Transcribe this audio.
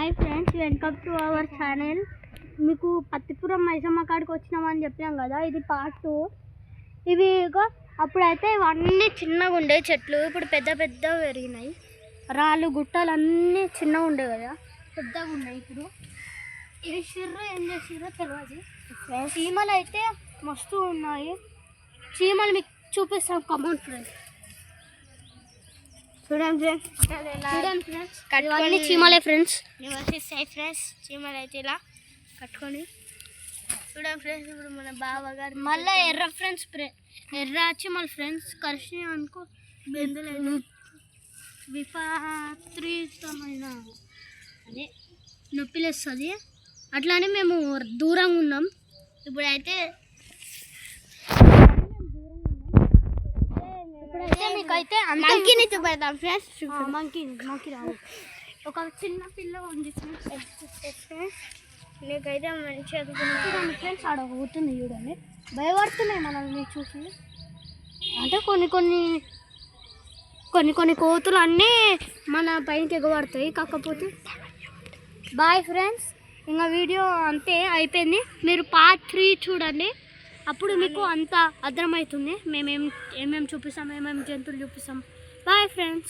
Hi friends, welcome to our channel. మీకు పత్తిపురం మైసమ్మ కాడికి వచ్చినామని చెప్పినాం కదా, ఇది పార్ట్ 2. ఇవి అప్పుడైతే ఇవన్నీ చిన్నగా ఉండే చెట్లు, ఇప్పుడు పెద్ద పెద్దగా పెరిగినాయి. రాళ్ళు గుట్టలు అన్నీ చిన్నగా ఉండే కదా, పెద్దగా ఉన్నాయి. ఇప్పుడు ఇది షిర్రు ఏం చేసిర్రో తెలియదు. చీమలు అయితే మస్తు ఉన్నాయి. చీమలు మీకు చూపిస్తాం, కమౌంట్ ఫ్రెండ్స్. చూడండి ఫ్రెండ్స్, ఇవన్నీ చీమలే ఫ్రెండ్స్. వచ్చేసాయి ఫ్రెండ్స్ చీమలు అయితే ఇలా కట్టుకొని. చూడండి ఫ్రెండ్స్, ఇప్పుడు మన బావగారు మళ్ళీ ఎర్ర ఫ్రెండ్స్, ఎర్ర చీమలు ఫ్రెండ్స్ కలిసి అనుకో బెందులేదు విపరీతమైన అదే నొప్పిలేస్తుంది. అట్లానే మేము దూరంగా ఉన్నాం. ఇప్పుడైతే మీకైతే మంకీని చూపెడతాం ఫ్రెండ్స్. మంకీ రావు, ఒక చిన్న పిల్ల ఉంది ఫ్రెండ్స్. నీకైతే మంచిగా చూడండి ఫ్రెండ్స్, ఆడ పోతుంది చూడండి. భయపడుతున్నాయి మనల్ని చూసి. అంటే కొన్ని కోతులు అన్నీ మన పైనకి ఎగబడతాయి. కాకపోతే బాయ్ ఫ్రెండ్స్, ఇంకా వీడియో అంతే అయిపోయింది. మీరు పార్ట్ 3 చూడండి, అప్పుడు మీకు అంత అర్థమవుతుంది. ఏమేమి చూపిస్తాం, ఏమేమి జంతువులు చూపిస్తాం. Bye friends.